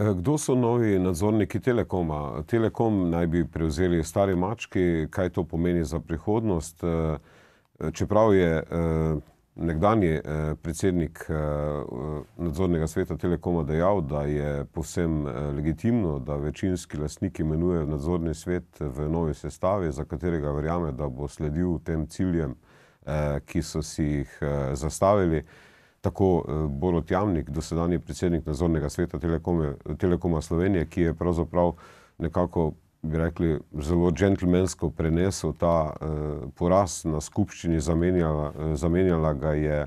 Kdo so novi nadzorniki Telekoma? Telekom naj bi prevzeli stari mački, kaj to pomeni za prihodnost? Čeprav je nekdanji predsednik nadzornega sveta Telekoma dejal, da je povsem legitimno, da večinski lastniki imenujejo nadzorni svet v novi sestavi, za katerega verjame, da bo sledil tem ciljem, ki so si jih zastavili. Tako Borut Jamnik, dosedanji predsednik nadzornega sveta Telekoma Slovenije, ki je pravzaprav nekako, bi rekli, zelo džentelmensko prenesel ta poraz na skupščini, zamenjala ga je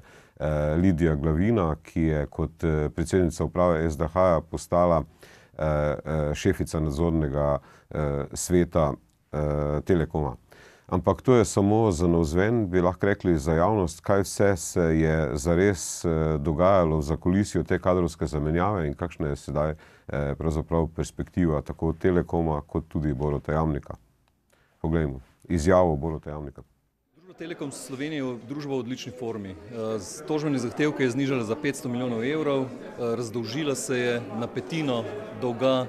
Lidija Glavina, ki je kot predsednica uprave SDH-ja postala šefica nadzornega sveta Telekoma. Ampak to je samo za navzven, bi lahko rekli za javnost, kaj vse se je zares dogajalo v zakulisju te kadrovske zamenjave in kakšna je sedaj pravzaprav perspektiva tako Telekoma kot tudi Boruta Jamnika. Poglejmo izjavo Boruta Jamnika. Družba Telekom Slovenije je družba v odlični formi. Tožbene zahtevke je znižala za 500 milijonov evrov, razdolžila se je na petino dolga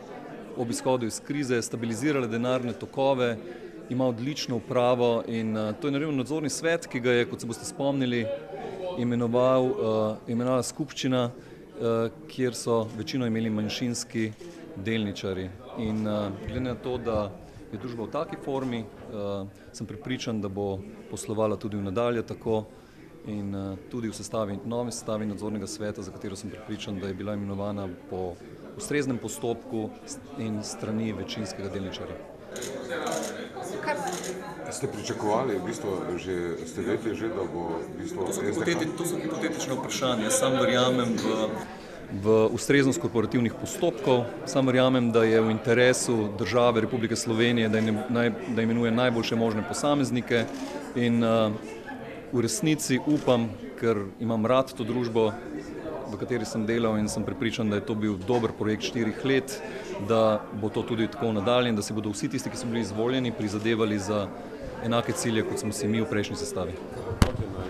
ob izhodu iz krize, stabilizirala denarne tokove, ima odlično upravo in to je naredil nadzorni svet, ki ga je, kot se boste spomnili, imenovala skupščina, kjer so večino imeli manjšinski delničarji. In glede na to, da je družba v taki formi, sem prepričan, da bo poslovala tudi v nadalje tako in tudi v novi sestavi nadzornega sveta, za katero sem prepričan, da je bila imenovana po ustreznem postopku in strani večinskega delničarja. Ste pričakovali, v bistvu, ste vedeli že, da bo v bistvu SDH? To so hipotetične vprašanja. Sam verjamem v ustreznost korporativnih postopkov, sam verjamem, da je v interesu države Republike Slovenije, da imenuje najboljše možne posameznike in v resnici upam, ker imam rad to družbo, v kateri sem delal in sem prepričan, da je to bil dober projekt 4 let, da bo to tudi tako nadalje in da se bodo vsi tisti, ki so bili izvoljeni, prizadevali za enake cilje, kot smo si mi v prejšnji sestavi.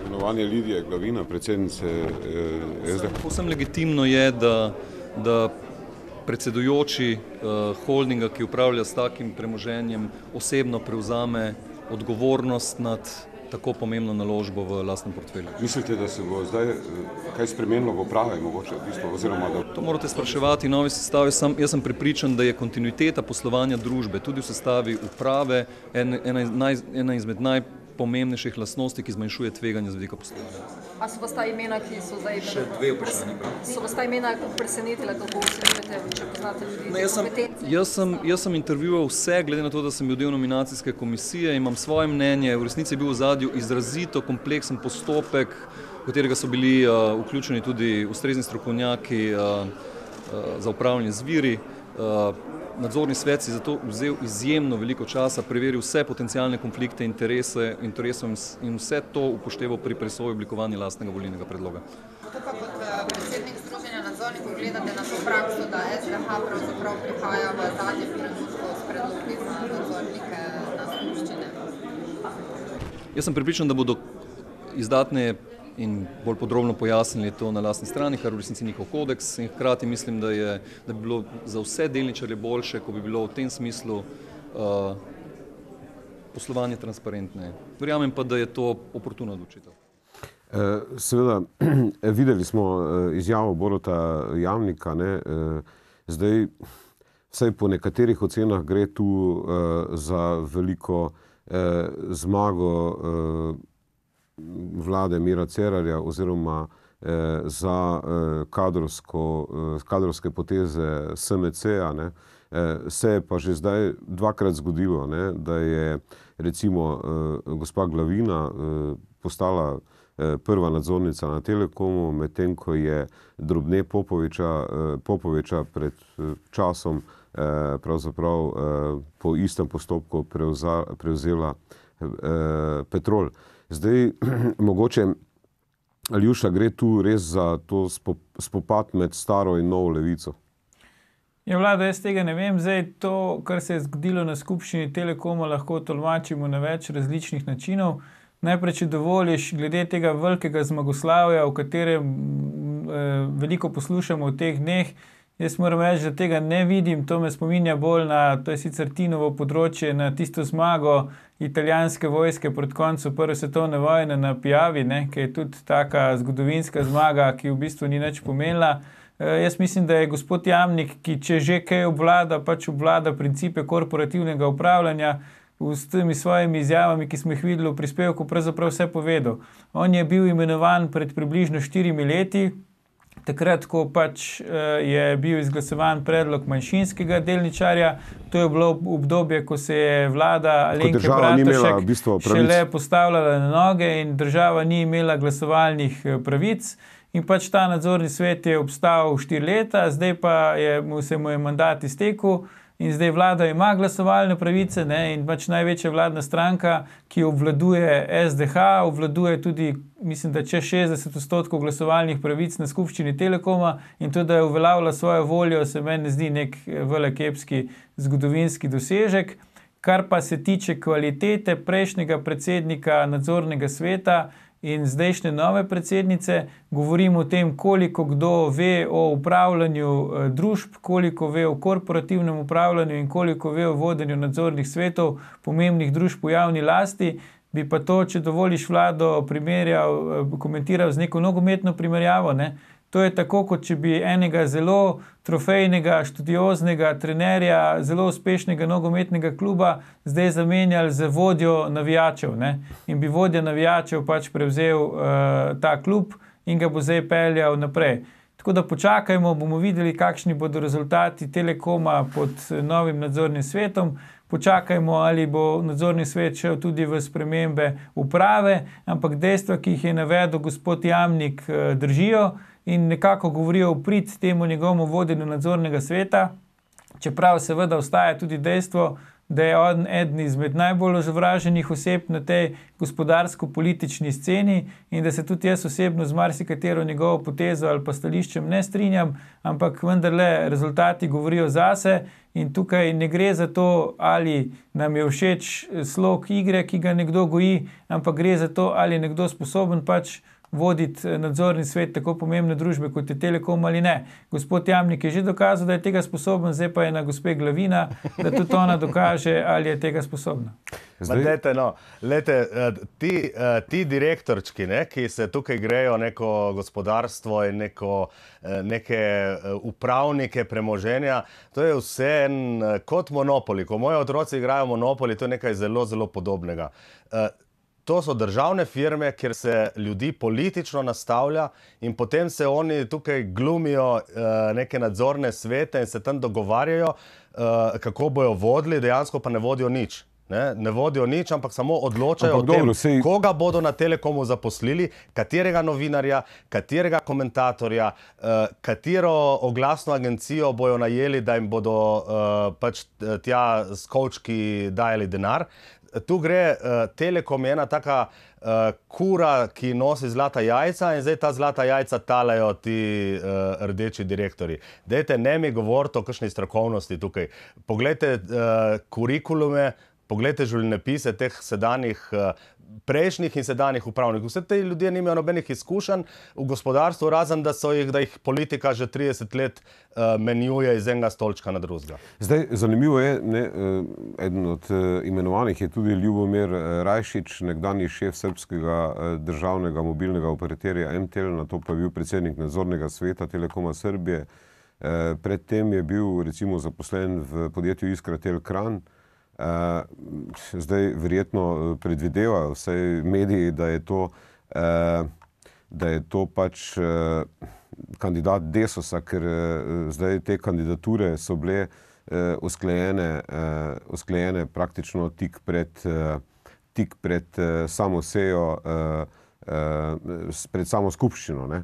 Imenovanje Lidije Glavina, predsednice SDH. Povsem legitimno je, da predsedujoči holdinga, ki upravlja s takim premoženjem, osebno prevzame odgovornost nad tako pomembno naložbo v lastnem portfelju. Mislite, da se bo zdaj kaj spremenilo v upravi mogoče, v bistvu, oziroma da... To morate spraševati novi sestavi. Jaz sem prepričan, da je kontinuiteta poslovanja družbe, tudi v sestavi uprave, ena izmed najpomembnejših lastnosti, ki zmanjšuje tveganje z vidika poslovanja. A so vas ta imena, ki so zdaj... Še dve vprašanje. So vas ta imena presenetile, kako ocenjujete, če poznate ljudi te kompetence? Jaz sem intervjuval vse, glede na to, da sem bil del nominacijske komisije, imam svoje mnenje, v resnici je bil v ozadju izrazito kompleksen postopek, v katerega so bili vključeni tudi ustrezni strokovnjaki za upravljanje z viri. Nadzorni svet si zato vzel izjemno veliko časa, preveril vse potencialne konflikte interesov in vse to upošteval pri presoji oblikovanja lastnega volilnega predloga. Kako pa kot predsednik združenja nadzornikov gledate na to prakso, da SDH pravzaprav prihaja v zadnjem trenutku s predlogi za nadzornike na skupščine? Jaz sem prepričan, da bodo izdatneje in bolj podrobno pojasnili to na lastni strani, kar v resnici njihov kodeks, in hkrati mislim, da bi bilo za vse delničarje boljše, ko bi bilo v tem smislu poslovanje transparentneje. Verjamem pa, da je to oportuna odločitev. Seveda, videli smo izjavo Boruta Jamnika, zdaj vsaj po nekaterih ocenah gre tu za veliko zmago vlade Mira Cerarja oziroma za kadrovske poteze SMC-ja. Se je pa že zdaj dvakrat zgodilo, da je recimo gospa Glavina postala prva nadzornica na Telekomu, medtem ko je Drobne Popoviča pred časom pravzaprav po istem postopku prevzela Petrol. Zdaj, mogoče, Aljuša, gre tu res za to spopad med staro in novo levico? Ja, Vlado, jaz tega ne vem. Zdaj, to, kar se je zgodilo na skupščini Telekoma, lahko tolmačimo na več različnih načinov. Najprej, če dovoliš, glede tega velikega zmagoslavja, o katerem veliko poslušamo v teh dneh, Jaz moram reči, da tega ne vidim, to me spominja bolj na, to je sicer Tinovo področje, na tisto zmago italijanske vojske proti koncu Prve svetovne vojne na Piavi, ne, ki je tudi taka zgodovinska zmaga, ki v bistvu ni nič pomenila. Jaz mislim, da je gospod Jamnik, ki če že kaj obvlada, pač obvlada principe korporativnega upravljanja, s temi svojimi izjavami, ki smo jih videli v prispevku, pravzaprav vse povedal. On je bil imenovan pred približno 4 leti, takrat, ko pač je bil izglasovan predlog manjšinskega delničarja. To je bilo obdobje, ko se je vlada Alenke Bratušek šele postavljala na noge in država ni imela glasovalnih pravic. In pač ta nadzorni svet je obstal 4 leta, zdaj pa se mu je mandat iztekel. In zdaj vlada ima glasovalne pravice, ne, in pač največja vladna stranka, ki obvladuje SDH, obvladuje tudi, mislim, da čez 60% glasovalnih pravic na skupščini Telekoma, in to, da je uveljavila svojo voljo, se meni zdi nek velik epski zgodovinski dosežek. Kar pa se tiče kvalitete prejšnjega predsednika nadzornega sveta in zdajšnje nove predsednice, govorimo o tem, koliko kdo ve o upravljanju družb, koliko ve o korporativnem upravljanju in koliko ve o vodenju nadzornih svetov pomembnih družb v javni lasti. Bi pa to, če dovoliš, Vlado, komentiral z neko nogometno primerjavo, ne? To je tako, kot če bi enega zelo trofejnega, študioznega trenerja, zelo uspešnega nogometnega kluba zdaj zamenjali z vodjo navijačev, ne? In bi vodja navijačev pač prevzel ta klub in ga bo zdaj peljal naprej. Tako da počakajmo, bomo videli, kakšni bodo rezultati Telekoma pod novim nadzornim svetom. Počakajmo, ali bo nadzorni svet šel tudi v spremembe uprave, ampak dejstva, ki jih je navedel gospod Jamnik, držijo in nekako govorijo v prid temu njegovemu vodenju nadzornega sveta, čeprav seveda ostaja tudi dejstvo, da je on eden izmed najbolj ovraženih oseb na tej gospodarsko-politični sceni in da se tudi jaz osebno z marsikatero njegovo potezo ali pa stališčem ne strinjam, ampak vendarle rezultati govorijo zase in tukaj ne gre za to, ali nam je všeč slog igre, ki ga nekdo goji, ampak gre za to, ali je nekdo sposoben pač voditi nadzorni svet tako pomembne družbe, kot je Telekom ali ne. Gospod Jamnik je že dokazal, da je tega sposoben, zdaj pa je na gospe Glavina, da tudi ona dokaže, ali je tega sposobna. Ti direktorčki, ne, ki se tukaj grejo neko gospodarstvo in neke upravnike premoženja, to je vse kot monopoli. Ko moji otroci igrajo monopoli, to je nekaj zelo, zelo podobnega. To so državne firme, kjer se ljudi politično nastavlja in potem se oni tukaj glumijo neke nadzorne svete in se tam dogovarjajo, kako bojo vodili, dejansko pa ne vodijo nič. Ne vodijo nič, ampak samo odločajo o tem, koga bodo na Telekomu zaposlili, katerega novinarja, katerega komentatorja, katero oglasno agencijo bojo najeli, da jim bodo pač tja s kovčki dajali denar. Tu gre, Telekom je ena taka kura, ki nosi zlata jajca in zdaj ta zlata jajca talajo ti rdeči direktori. Dajte, ne mi govoriti o kakšni strokovnosti tukaj. Poglejte kurikulume, poglejte življenjepise teh sedanjih prejšnjih in sedanjih upravnikov. Vse te ljudje nimajo nobenih izkušenj v gospodarstvu, razen da jih politika že 30 let menjuje iz enega stolčka na drugega. Zdaj, zanimivo je, eden od imenovanih je tudi Ljubomir Rajšič, nekdanji šef srbskega državnega mobilnega operaterja MTEL, nato pa je bil predsednik nadzornega sveta Telekoma Srbije. Predtem je bil recimo zaposlen v podjetju Iskratel Kranj. Zdaj verjetno predvidevajo vsej mediji, da je to pač kandidat Desusa, ker zdaj te kandidature so bile usklajene praktično tik pred samo sejo, pred samo skupščino, ne.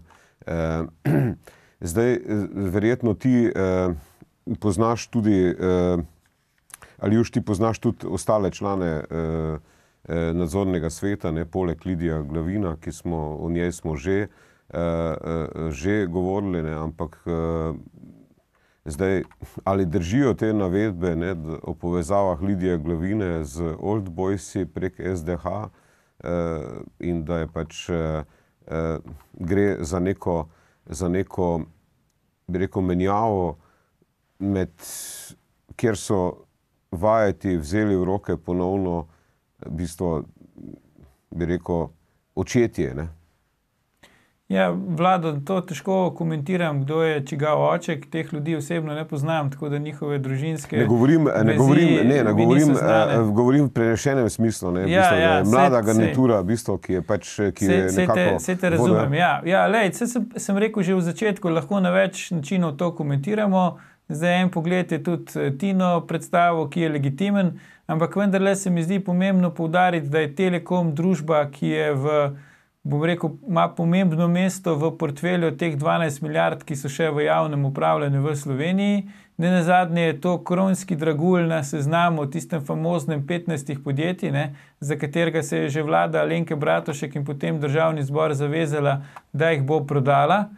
Zdaj verjetno ti poznaš tudi Aljuš, ti poznaš tudi ostale člane nadzornega sveta, ne, poleg Lidija Glavina, o njej smo že govorili, ne, ampak zdaj, ali držijo te navedbe, ne, o povezavah Lidija Glavine z Old Boysi prek SDH in da je pač gre za neko bi rekel, menjavo kjer so vajeti vzeli v roke ponovno, v bistvu, bi rekel, očetje, ne? Ja, Vlado, to težko komentiram, kdo je čigav oček, teh ljudi osebno ne poznam, tako da njihove družinske govorim v prenešenem smislu, ne, v bistvu, da je mlada garnitura, v bistvu, ki je pač, nekako... Se te razumem, sem rekel že v začetku, lahko na več načinov to komentiramo, zdaj en pogled je tudi Tino predstavo, ki je legitimen, ampak vendarle se mi zdi pomembno poudariti, da je Telekom družba, ki je ima pomembno mesto v portfelju teh 12 milijard, ki so še v javnem upravljanju v Sloveniji. Nenazadnje je to kronski dragulj na seznamu tistem famoznem 15 podjetij, ne, za katerega se je že vlada Alenke Bratušek in potem državni zbor zavezala, da jih bo prodala.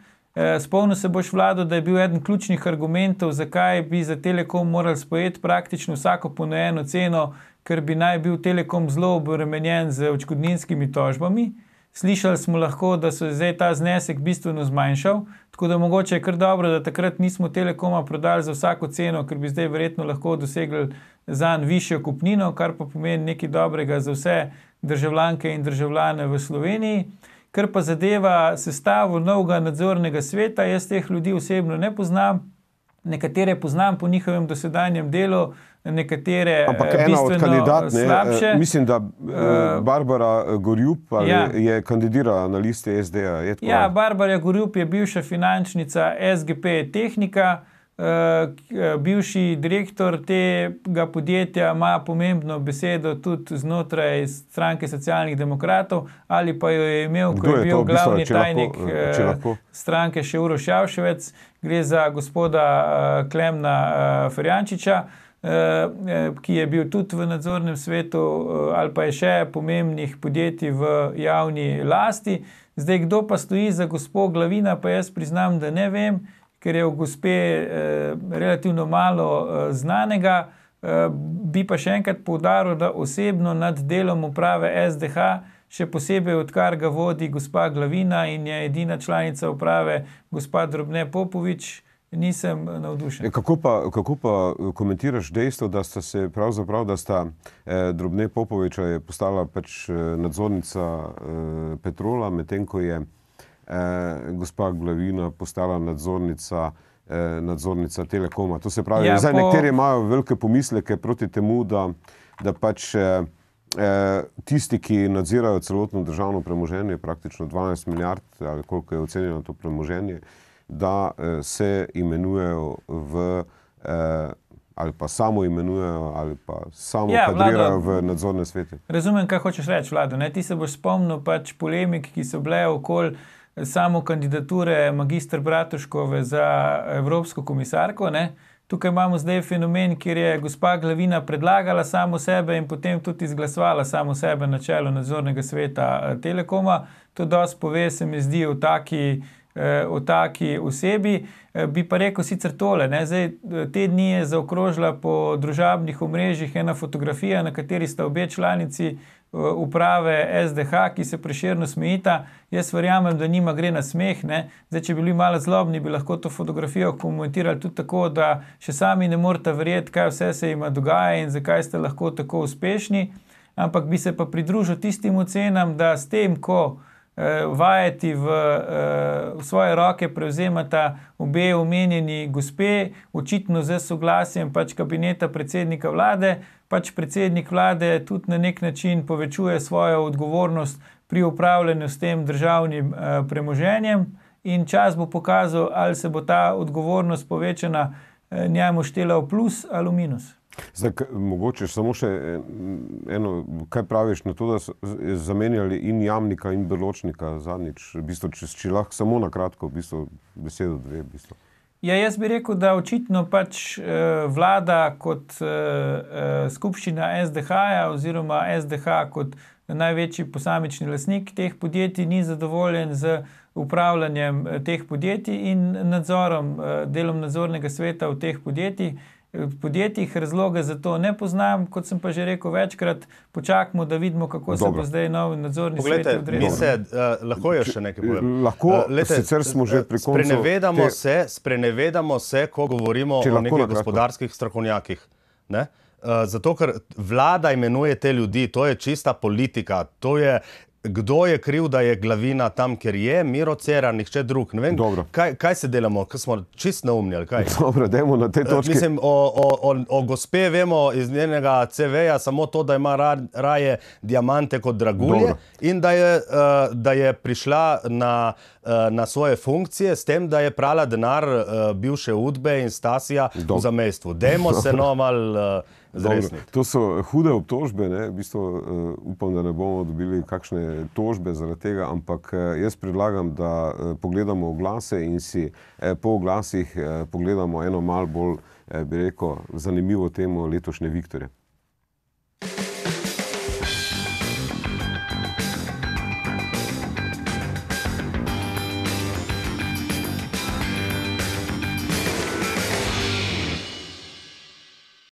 Spomnil se boš, Vlado, da je bil eden ključnih argumentov, zakaj bi za Telekom morali sprejeti praktično vsako ponujeno ceno, ker bi naj bil Telekom zelo obremenjen z odškodninskimi tožbami. Slišali smo lahko, da se zdaj ta znesek bistveno zmanjšal, tako da mogoče je kar dobro, da takrat nismo Telekoma prodali za vsako ceno, ker bi zdaj verjetno lahko dosegli zanj višjo kupnino, kar pa pomeni nekaj dobrega za vse državljanke in državljane v Sloveniji. Kar pa zadeva sestavo novega nadzornega sveta, jaz teh ljudi osebno ne poznam, nekatere poznam po njihovem dosedanjem delu, nekatere bistveno slabše. Mislim, da Barbara Gorjup je kandidirala na listi SD-ja. Ja, Barbara Gorjup je bivša finančnica SGP Tehnika, bivši direktor tega podjetja ima pomembno besedo tudi znotraj stranke Socialnih demokratov, ali pa jo je imel, ko je bil glavni tajnik stranke še Uroš Javševec, gre za gospoda Klemna Ferjančiča, ki je bil tudi v nadzornem svetu ali pa je še pomembnih podjetij v javni lasti. Zdaj, kdo pa stoji za gospo Glavina, pa jaz priznam, da ne vem, ker je v gospe relativno malo znanega. Bi pa še enkrat poudaril, da osebno nad delom uprave SDH, še posebej odkar ga vodi gospa Glavina in je edina članica uprave gospa Drobne Popovič, nisem navdušen. Kako pa komentiraš dejstvo, da sta se pravzaprav, da sta Drobne Popoviča je postala pač nadzornica Petrola, medtem ko je gospa Glavina postala nadzornica Telekoma. To se pravi, zdaj nekateri imajo velike pomisleke proti temu, da pač tisti, ki nadzirajo celotno državno premoženje, praktično 12 milijard, ali koliko je ocenjeno to premoženje, da se imenujejo ali pa samo imenujejo, ali pa samo kadrirajo v nadzorne svete. Razumem, kaj hočeš reči, Vlado. Ti se boš spomnil pač polemik, ki so bile okoli samo kandidature magister Bratuškove za evropsko komisarko, ne. Tukaj imamo zdaj fenomen, kjer je gospa Glavina predlagala samo sebe in potem tudi izglasovala samo sebe na čelu nadzornega sveta Telekoma. To dosti pove, se mi zdi, o taki osebi. Bi pa rekel sicer tole, ne. Zdaj, te dni je zaokrožila po družabnih omrežjih ena fotografija, na kateri sta obe članici uprave SDH, ki se Prešerno smejita. Jaz verjamem, da njima gre na smeh, ne. Zdaj, če bi bili malo zlobni, bi lahko to fotografijo komentirali tudi tako, da še sami ne morete verjeti, kaj vse se jima dogaja in zakaj ste lahko tako uspešni. Ampak bi se pa pridružil tistim ocenam, da s tem, ko vajeti v svoje roke prevzemata obe omenjeni gospe, očitno z soglasjem pač kabineta predsednika vlade, pač predsednik vlade tudi na nek način povečuje svojo odgovornost pri upravljanju s tem državnim premoženjem in čas bo pokazal, ali se bo ta odgovornost povečana njemu štela v plus ali v minus. Zdaj, mogoče samo še eno, kaj praviš na to, da so zamenjali in Jamnika in Berločnika zadnjič, v bistvu, če lahko samo na kratko, v bistvu, besedo dve, v bistvu. Ja, jaz bi rekel, da očitno pač vlada kot skupščina SDH-ja oziroma SDH kot največji posamični lastnik teh podjetij ni zadovoljen z upravljanjem teh podjetij in nadzorom, delom nadzornega sveta v teh podjetjih. podjetjih. Razloga za to ne poznam, kot sem pa že rekel večkrat, počakamo, da vidimo, kako se bo zdaj novi nadzorni svet odredil. Lahko je še nekaj povem. Lahko, sicer smo že pri koncu. Sprenevedamo se, ko govorimo o nekih gospodarskih strokovnjakih. Ne? Zato, ker vlada imenuje te ljudi, to je čista politika, to je, kdo je kriv, da je Glavina tam, ker je, Miro Cerar, nihče drug. Ne vem, kaj se delamo, ker smo čist neumni, ali kaj? Dobro, dajmo na te točki. Mislim, o gospe vemo iz njenega CV-ja samo to, da ima raje diamante kot dragulje in da je prišla na svoje funkcije s tem, da je prala denar bivše Udbe in Stasija v zamejstvu. Dajmo se malo zresniti. To so hude obtožbe, ne? V bistvu upam, da ne bomo dobili kakšne tožbe zaradi tega, ampak jaz predlagam, da pogledamo oglase in si po oglasih pogledamo eno malo bolj, bi rekel, zanimivo temo letošnje Viktorje.